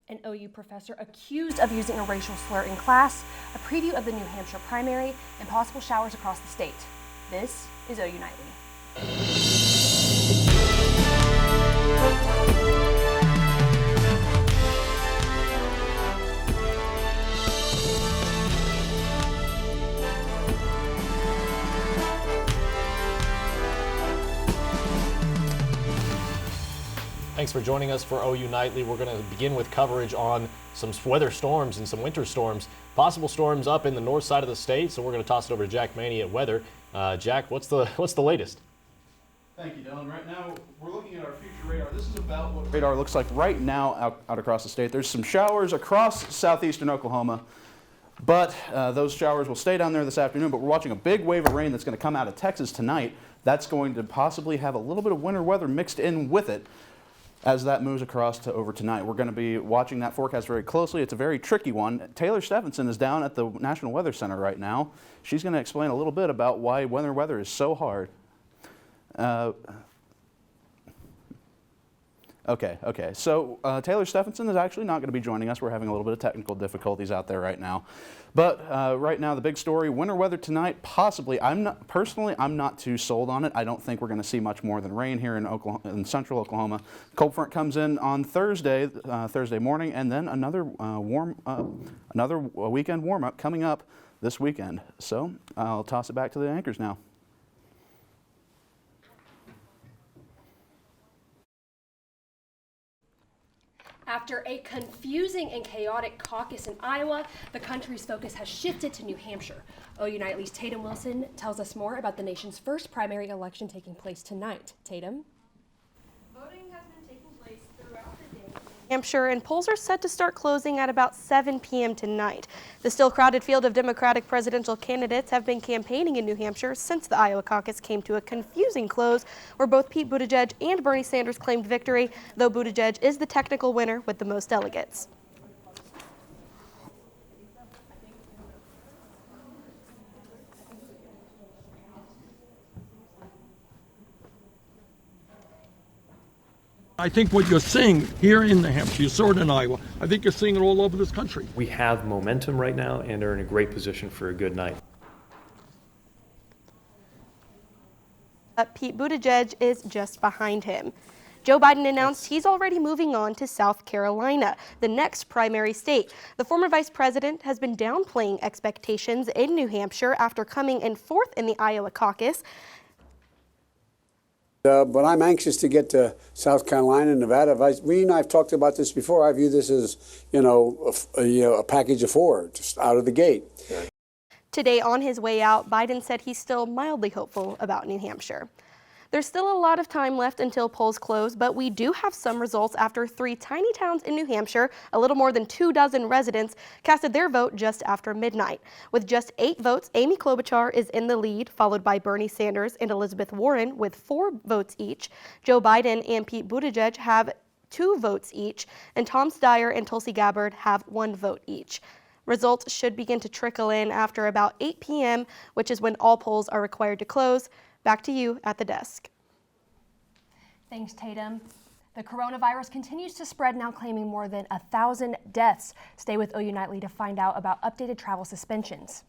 An OU professor accused of using a racial slur in class, a preview of the New Hampshire primary, and possible showers across the state. This is OU Nightly. Thanks for joining us for OU Nightly. We're going to begin with coverage on some weather storms and some winter storms. Possible storms up in the north side of the state, so we're going to toss it over to Jack Maney at weather. Jack, what's the latest? Thank you, Dylan. Right now, we're looking at our future radar. This is about what radar looks like right now out across the state. There's some showers across southeastern Oklahoma, but those showers will stay down there this afternoon. But we're watching a big wave of rain that's going to come out of Texas tonight. That's going to possibly have a little bit of winter weather mixed in with it as that moves across to over tonight. We're going to be watching that forecast very closely. It's a very tricky one. Taylor Stephenson is down at the National Weather Center right now. She's going to explain a little bit about why winter weather is so hard. Okay. So Taylor Stephenson is actually not going to be joining us. We're having a little bit of technical difficulties out there right now. But right now, the big story, winter weather tonight, possibly. I'm not too sold on it. I don't think we're going to see much more than rain here in central Oklahoma. Cold front comes in on Thursday morning, and then another weekend warm-up coming up this weekend. So I'll toss it back to the anchors now. After a confusing and chaotic caucus in Iowa, the country's focus has shifted to New Hampshire. OU Nightly's Taitum Wilson tells us more about the nation's first primary election taking place tonight. Taitum? Voting has been taking place throughout the day in New Hampshire, and polls are set to start closing at about 7 p.m. tonight. The still crowded field of Democratic presidential candidates have been campaigning in New Hampshire since the Iowa caucus came to a confusing close, where both Pete Buttigieg and Bernie Sanders claimed victory, though Buttigieg is the technical winner with the most delegates. I think what you're seeing here in New Hampshire, you saw it in Iowa, I think you're seeing it all over this country. We have momentum right now and are in a great position for a good night. Pete Buttigieg is just behind him. Joe Biden announced he's already moving on to South Carolina, the next primary state. The former vice president has been downplaying expectations in New Hampshire after coming in fourth in the Iowa caucus. But I'm anxious to get to South Carolina and Nevada. Ree and I have talked about this before. I view this as, a package of four, just out of the gate. Today, on his way out, Biden said he's still mildly hopeful about New Hampshire. There's still a lot of time left until polls close, but we do have some results after 3 tiny towns in New Hampshire, a little more than 24 residents, casted their vote just after midnight. With just 8 votes, Amy Klobuchar is in the lead, followed by Bernie Sanders and Elizabeth Warren with 4 votes each. Joe Biden and Pete Buttigieg have 2 votes each, and Tom Steyer and Tulsi Gabbard have 1 vote each. Results should begin to trickle in after about 8 p.m., which is when all polls are required to close. Back to you at the desk. Thanks, Taitum. The coronavirus continues to spread, now claiming more than 1,000 deaths. Stay with OU Nightly to find out about updated travel suspensions.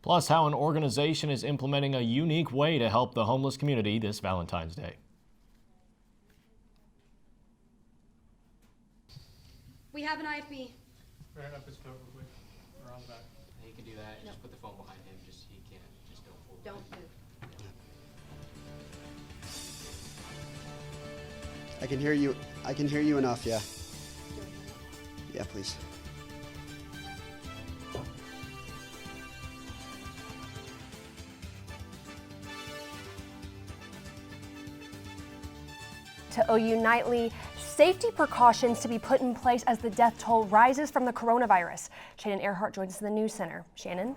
Plus, how an organization is implementing a unique way to help the homeless community this Valentine's Day. We have an IFB. Right up his coat real quick, or on the back. He can do that. Just put the phone behind him. He can't. Just don't pull. Don't move. I can hear you. I can hear you enough, yeah. Yeah, please. To OU Nightly, safety precautions to be put in place as the death toll rises from the coronavirus. Shannon Ehrhardt joins us in the News Center. Shannon?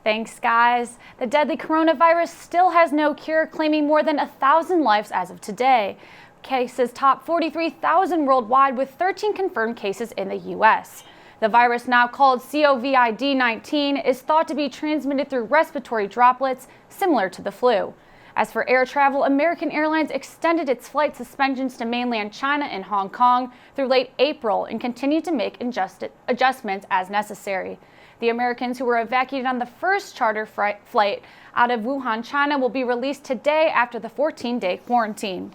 Thanks, guys. The deadly coronavirus still has no cure, claiming more than 1,000 lives as of today. Cases top 43,000 worldwide, with 13 confirmed cases in the U.S. The virus, now called COVID-19, is thought to be transmitted through respiratory droplets, similar to the flu. As for air travel, American Airlines extended its flight suspensions to mainland China and Hong Kong through late April and continued to make adjustments as necessary. The Americans who were evacuated on the first charter flight out of Wuhan, China, will be released today after the 14-day quarantine.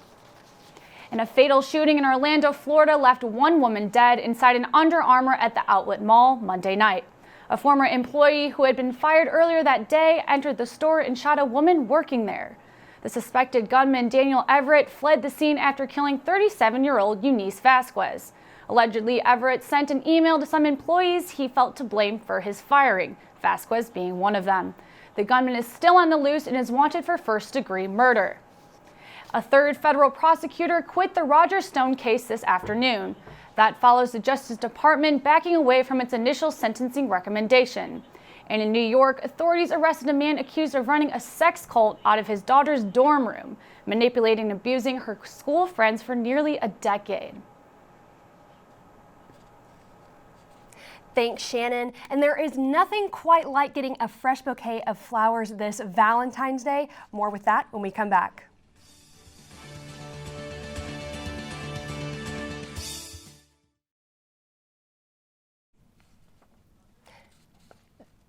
And a fatal shooting in Orlando, Florida, left one woman dead inside an Under Armour at the Outlet Mall Monday night. A former employee who had been fired earlier that day entered the store and shot a woman working there. The suspected gunman, Daniel Everett, fled the scene after killing 37-year-old Eunice Vasquez. Allegedly, Everett sent an email to some employees he felt to blame for his firing, Vasquez being one of them. The gunman is still on the loose and is wanted for first-degree murder. A third federal prosecutor quit the Roger Stone case this afternoon. That follows the Justice Department backing away from its initial sentencing recommendation. And in New York, authorities arrested a man accused of running a sex cult out of his daughter's dorm room, manipulating and abusing her school friends for nearly a decade. Thanks, Shannon. And there is nothing quite like getting a fresh bouquet of flowers this Valentine's Day. More with that when we come back.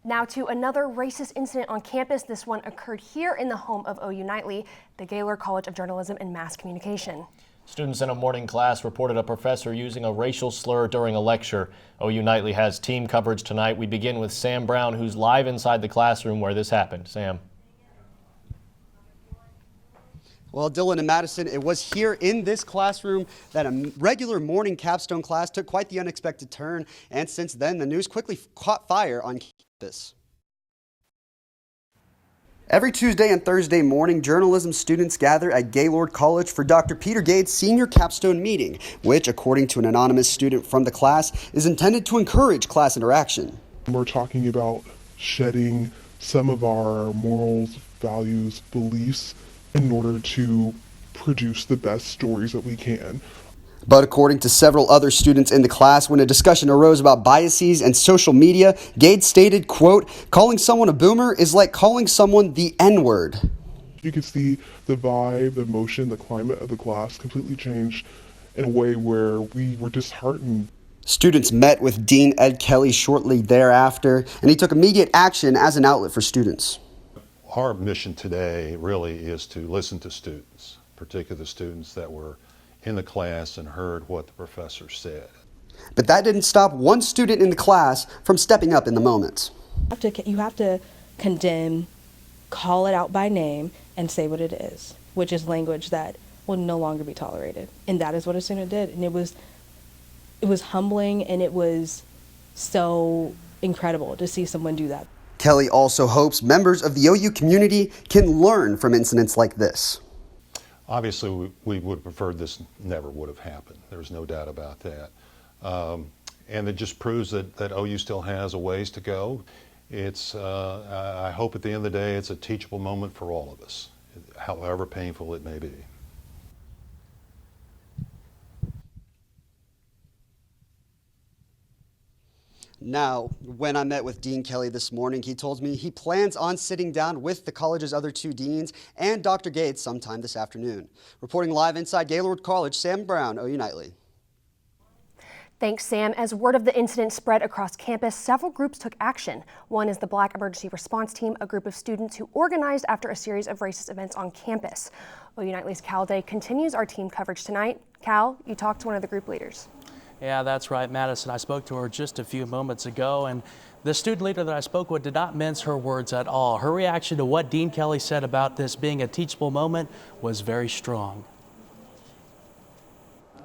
Now to another racist incident on campus. This one occurred here in the home of OU Nightly, the Gaylord College of Journalism and Mass Communication. Students in a morning class reported a professor using a racial slur during a lecture. OU Nightly has team coverage tonight. We begin with Sam Brown, who's live inside the classroom where this happened. Sam. Well, Dylan and Madison, it was here in this classroom that a regular morning capstone class took quite the unexpected turn, and since then the news quickly caught fire on campus. Every Tuesday and Thursday morning, journalism students gather at Gaylord College for Dr. Peter Gates' senior capstone meeting, which, according to an anonymous student from the class, is intended to encourage class interaction. We're talking about shedding some of our morals, values, beliefs in order to produce the best stories that we can. But according to several other students in the class, when a discussion arose about biases and social media, Gates stated, quote, "Calling someone a boomer is like calling someone the N-word." You could see the vibe, the emotion, the climate of the class completely changed in a way where we were disheartened. Students met with Dean Ed Kelly shortly thereafter, and he took immediate action as an outlet for students. Our mission today really is to listen to students, particularly the students that were in the class and heard what the professor said. But that didn't stop one student in the class from stepping up in the moment. You have to condemn, call it out by name, and say what it is, which is language that will no longer be tolerated. And that is what a student did. And it was humbling, and it was so incredible to see someone do that. Kelly also hopes members of the OU community can learn from incidents like this. Obviously, we would have preferred this never would have happened. There's no doubt about that. And it just proves that OU still has a ways to go. I hope at the end of the day, it's a teachable moment for all of us, however painful it may be. Now, when I met with Dean Kelly this morning, he told me he plans on sitting down with the college's other two deans and Dr. Gates sometime this afternoon. Reporting live inside Gaylord College, Sam Brown, OU Nightly. Thanks, Sam. As word of the incident spread across campus, several groups took action. One is the Black Emergency Response Team, a group of students who organized after a series of racist events on campus. OU Nightly's Cal Day continues our team coverage tonight. Cal, you talked to one of the group leaders. Yeah, that's right, Madison. I spoke to her just a few moments ago, and the student leader that I spoke with did not mince her words at all. Her reaction to what Dean Kelly said about this being a teachable moment was very strong.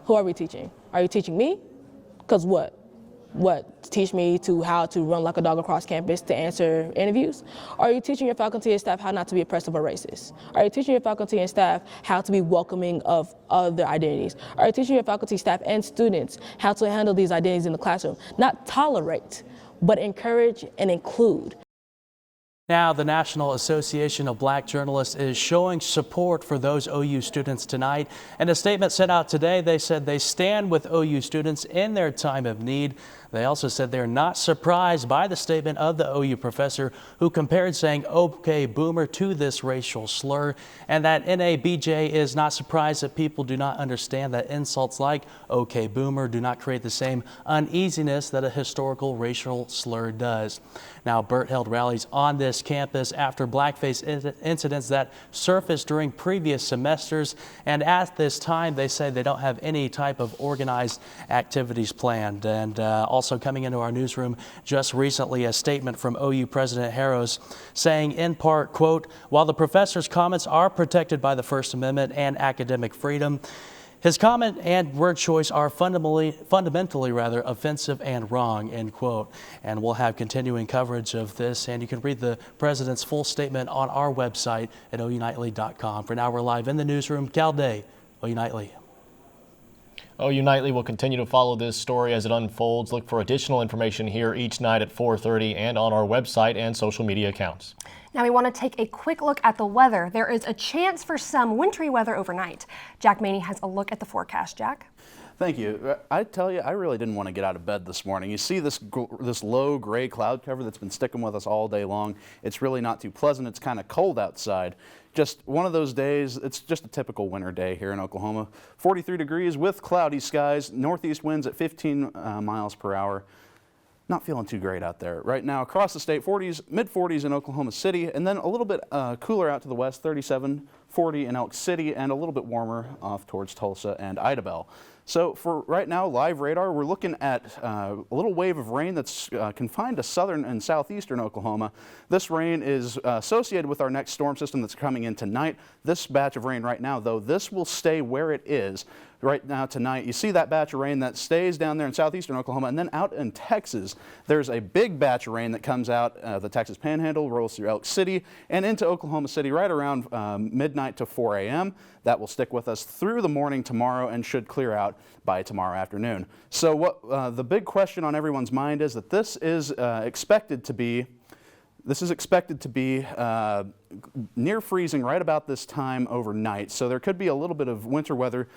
Who are we teaching? Are you teaching me? Because what? What? Teach me how to run like a dog across campus to answer interviews? Are you teaching your faculty and staff how not to be oppressive or racist? Are you teaching your faculty and staff how to be welcoming of other identities? Are you teaching your faculty, staff, and students how to handle these identities in the classroom? Not tolerate, but encourage and include. Now, the National Association of Black Journalists is showing support for those OU students tonight. In a statement sent out today, they said they stand with OU students in their time of need. They also said they're not surprised by the statement of the OU professor who compared saying "okay boomer" to this racial slur, and that NABJ is not surprised that people do not understand that insults like "okay boomer" do not create the same uneasiness that a historical racial slur does. Now, Burt held rallies on this campus after blackface incidents that surfaced during previous semesters, and at this time they say they don't have any type of organized activities planned. And also coming into our newsroom just recently, a statement from OU President Harris saying in part, quote, "While the professor's comments are protected by the First Amendment and academic freedom, his comment and word choice are fundamentally offensive and wrong," end quote. And we'll have continuing coverage of this, and you can read the president's full statement on our website at ounightly.com. For now, we're live in the newsroom. Cal Day, OU Nightly. OU Nightly will continue to follow this story as it unfolds. Look for additional information here each night at 4:30 and on our website and social media accounts. Now we want to take a quick look at the weather. There is a chance for some wintry weather overnight. Jack Maney has a look at the forecast. Jack? Thank you. I tell you, I really didn't want to get out of bed this morning. You see this low gray cloud cover that's been sticking with us all day long. It's really not too pleasant. It's kind of cold outside. Just one of those days. It's just a typical winter day here in Oklahoma. 43 degrees with cloudy skies, northeast winds at 15 miles per hour. Not feeling too great out there. Right now across the state, 40s, mid-40s in Oklahoma City, and then a little bit cooler out to the west, 37, 40 in Elk City, and a little bit warmer off towards Tulsa and Idabel. So for right now, live radar, we're looking at a little wave of rain that's confined to southern and southeastern Oklahoma. This rain is associated with our next storm system that's coming in tonight. This batch of rain right now, though, this will stay where it is right now tonight. You see that batch of rain that stays down there in southeastern Oklahoma, and then out in Texas, there's a big batch of rain that comes out the Texas Panhandle, rolls through Elk City, and into Oklahoma City right around midnight to 4 a.m. That will stick with us through the morning tomorrow and should clear out by tomorrow afternoon. So what the big question on everyone's mind is that this is expected to be near freezing right about this time overnight. So there could be a little bit of winter weather,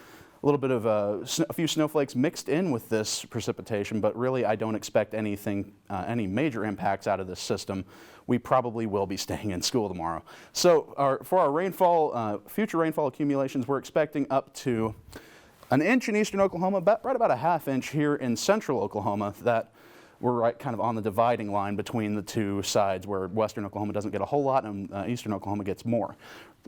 a little bit of a few snowflakes mixed in with this precipitation, but really I don't expect anything, any major impacts out of this system. We probably will be staying in school tomorrow. So for our rainfall, future rainfall accumulations, we're expecting up to an inch in eastern Oklahoma, right about a half inch here in central Oklahoma. That we're right kind of on the dividing line between the two sides, where western Oklahoma doesn't get a whole lot and eastern Oklahoma gets more.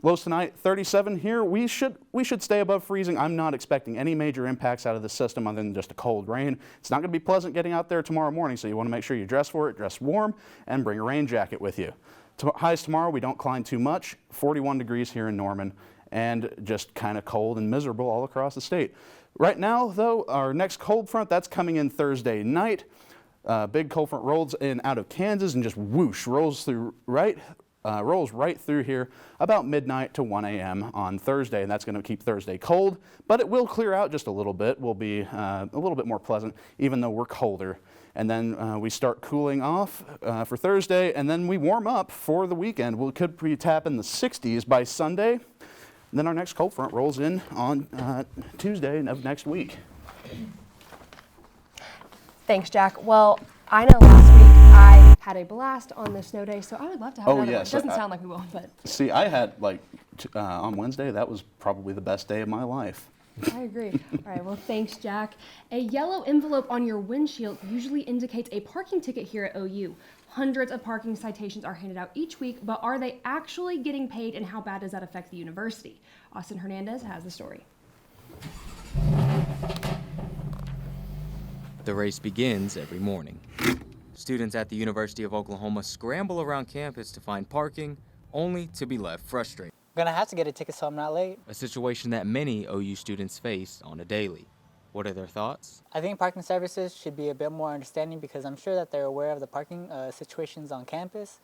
Lows tonight, 37 here. We should stay above freezing. I'm not expecting any major impacts out of the system other than just a cold rain. It's not going to be pleasant getting out there tomorrow morning, so you want to make sure you dress for it, dress warm, and bring a rain jacket with you. Highs tomorrow, we don't climb too much, 41 degrees here in Norman, and just kind of cold and miserable all across the state. Right now, though, our next cold front, that's coming in Thursday night. Big cold front rolls in out of Kansas and just whoosh, rolls right through here about midnight to 1 a.m. on Thursday, and that's going to keep Thursday cold, but it will clear out just a little bit. We'll be a little bit more pleasant, even though we're colder. And then we start cooling off for Thursday, and then we warm up for the weekend. We could be tapping the 60s by Sunday. And then our next cold front rolls in on Tuesday of next week. Thanks, Jack. Well, I know last week I had a blast on the snow day, so I would love to have another one. It doesn't sound like we will, but. See, I had, on Wednesday, that was probably the best day of my life. I agree. All right, well, thanks, Jack. A yellow envelope on your windshield usually indicates a parking ticket here at OU. Hundreds of parking citations are handed out each week, but are they actually getting paid, and how bad does that affect the university? Austin Hernandez has the story. The race begins every morning. Students at the University of Oklahoma scramble around campus to find parking, only to be left frustrated. I'm gonna have to get a ticket so I'm not late. A situation that many OU students face on a daily. What are their thoughts? I think parking services should be a bit more understanding, because I'm sure that they're aware of the parking situations on campus.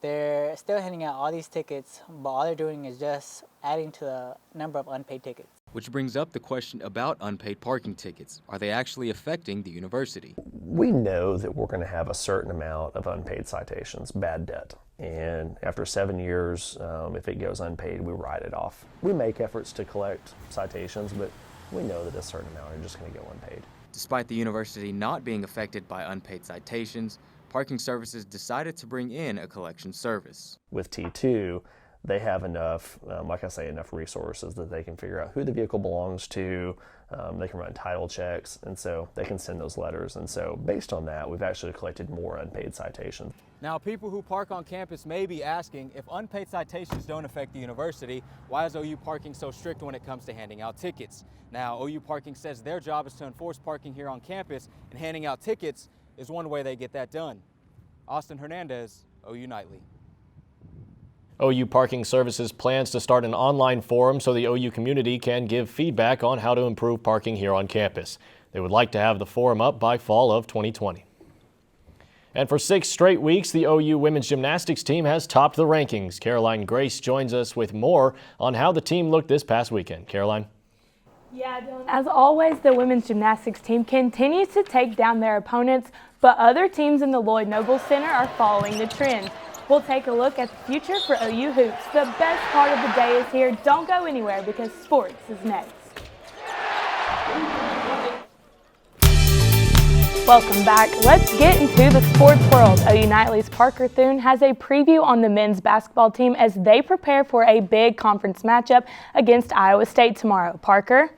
They're still handing out all these tickets, but all they're doing is just adding to the number of unpaid tickets. Which brings up the question about unpaid parking tickets. Are they actually affecting the university? We know that we're going to have a certain amount of unpaid citations, bad debt. And after 7 years, if it goes unpaid, we write it off. We make efforts to collect citations, but we know that a certain amount are just going to go unpaid. Despite the university not being affected by unpaid citations, Parking Services decided to bring in a collection service. With T2, they have enough, like I say, enough resources that they can figure out who the vehicle belongs to. They can run title checks, and so they can send those letters. And so based on that, we've actually collected more unpaid citations. Now, people who park on campus may be asking, if unpaid citations don't affect the university, why is OU Parking so strict when it comes to handing out tickets? Now, OU Parking says their job is to enforce parking here on campus, and handing out tickets is one way they get that done. Austin Hernandez, OU Nightly. OU Parking Services plans to start an online forum so the OU community can give feedback on how to improve parking here on campus. They would like to have the forum up by fall of 2020. And for 6 straight weeks, the OU women's gymnastics team has topped the rankings. Caroline Grace joins us with more on how the team looked this past weekend. Caroline? Yeah, Dylan. As always, the women's gymnastics team continues to take down their opponents, but other teams in the Lloyd Noble Center are following the trend. We'll take a look at the future for OU hoops. The best part of the day is here. Don't go anywhere because sports is next. Welcome back. Let's get into the sports world. OU Nightly's Parker Thune has a preview on the men's basketball team as they prepare for a big conference matchup against Iowa State tomorrow. Parker?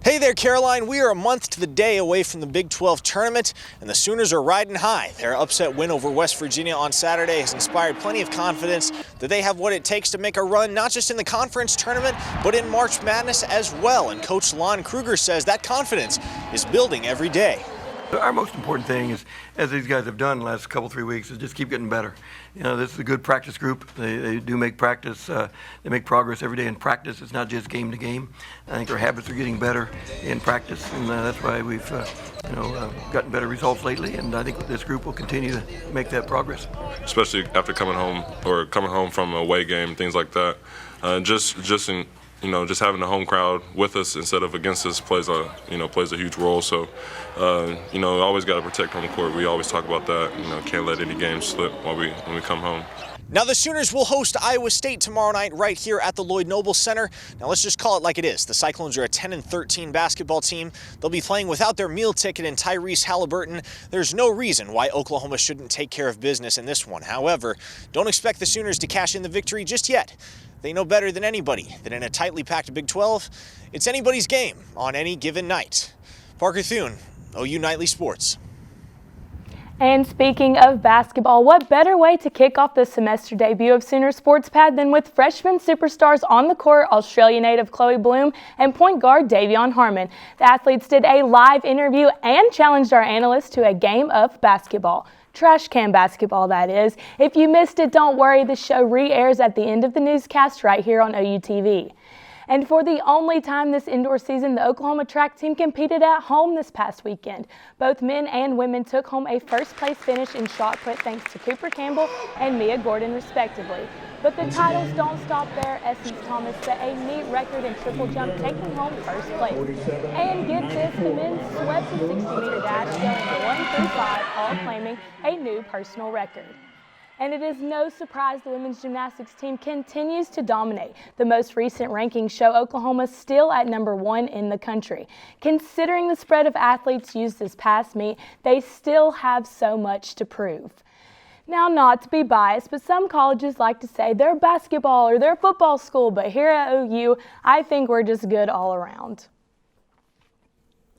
Hey there, Caroline. We are a month to the day away from the Big 12 tournament, and the Sooners are riding high. Their upset win over West Virginia on Saturday has inspired plenty of confidence that they have what it takes to make a run, not just in the conference tournament, but in March Madness as well. And Coach Lon Kruger says that confidence is building every day. Our most important thing is, as these guys have done the last couple, 3 weeks, is just keep getting better. You know, this is a good practice group. They do make practice. They make progress every day in practice. It's not just game to game. I think our habits are getting better in practice, and that's why we've, gotten better results lately. And I think this group will continue to make that progress. Especially after coming home from a away game, things like that. Just having the home crowd with us instead of against us plays a huge role. So, always got to protect home court. We always talk about that. Can't let any game slip when we come home. Now the Sooners will host Iowa State tomorrow night right here at the Lloyd Noble Center. Now let's just call it like it is. The Cyclones are a 10-13 basketball team. They'll be playing without their meal ticket and Tyrese Halliburton. There's no reason why Oklahoma shouldn't take care of business in this one. However, don't expect the Sooners to cash in the victory just yet. They know better than anybody that in a tightly packed Big 12, it's anybody's game on any given night. Parker Thune, OU Nightly Sports. And speaking of basketball, what better way to kick off the semester debut of Sooner Sports Pad than with freshman superstars on the court, Australia native Chloe Bloom and point guard Davion Harmon. The athletes did a live interview and challenged our analysts to a game of basketball. Trash can basketball, that is. If you missed it, don't worry. The show re-airs at the end of the newscast right here on OU TV. And for the only time this indoor season, the Oklahoma track team competed at home this past weekend. Both men and women took home a first-place finish in shot put thanks to Cooper Campbell and Mia Gordon, respectively. But the titles don't stop there. Essence Thomas set a neat record in triple jump, taking home first place. And get this, the men swept the 60-meter dash, going 1 through 5, all claiming a new personal record. And it is no surprise the women's gymnastics team continues to dominate. The most recent rankings show Oklahoma still at number 1 in the country. Considering the spread of athletes used this past meet, they still have so much to prove. Now, not to be biased, but some colleges like to say they're basketball or they're football school, but here at OU, I think we're just good all around.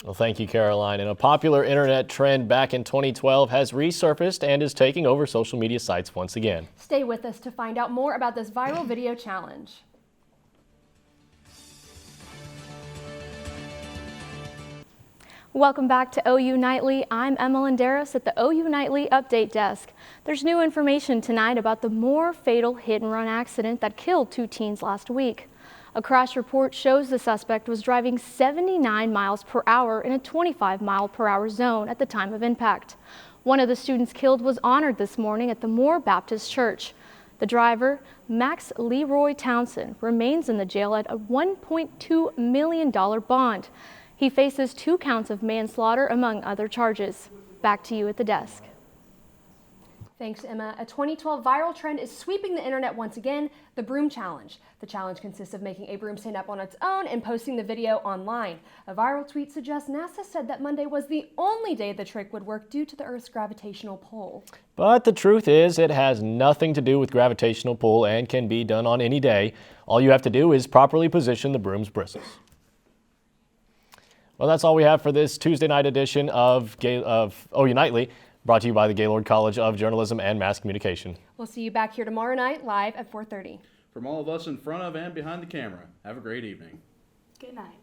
Well, thank you, Caroline. And a popular internet trend back in 2012 has resurfaced and is taking over social media sites once again. Stay with us to find out more about this viral video challenge. Welcome back to OU Nightly. I'm Emma Landeros at the OU Nightly Update Desk. There's new information tonight about the more fatal hit-and-run accident that killed 2 teens last week. A crash report shows the suspect was driving 79 miles per hour in a 25-mile-per-hour zone at the time of impact. One of the students killed was honored this morning at the Moore Baptist Church. The driver, Max Leroy Townsend, remains in the jail at a $1.2 million bond. He faces 2 counts of manslaughter, among other charges. Back to you at the desk. Thanks, Emma. A 2012 viral trend is sweeping the internet once again, the broom challenge. The challenge consists of making a broom stand up on its own and posting the video online. A viral tweet suggests NASA said that Monday was the only day the trick would work due to the Earth's gravitational pull. But the truth is, it has nothing to do with gravitational pull and can be done on any day. All you have to do is properly position the broom's bristles. Well, that's all we have for this Tuesday night edition of OU Nightly, brought to you by the Gaylord College of Journalism and Mass Communication. We'll see you back here tomorrow night, live at 4:30. From all of us in front of and behind the camera, have a great evening. Good night.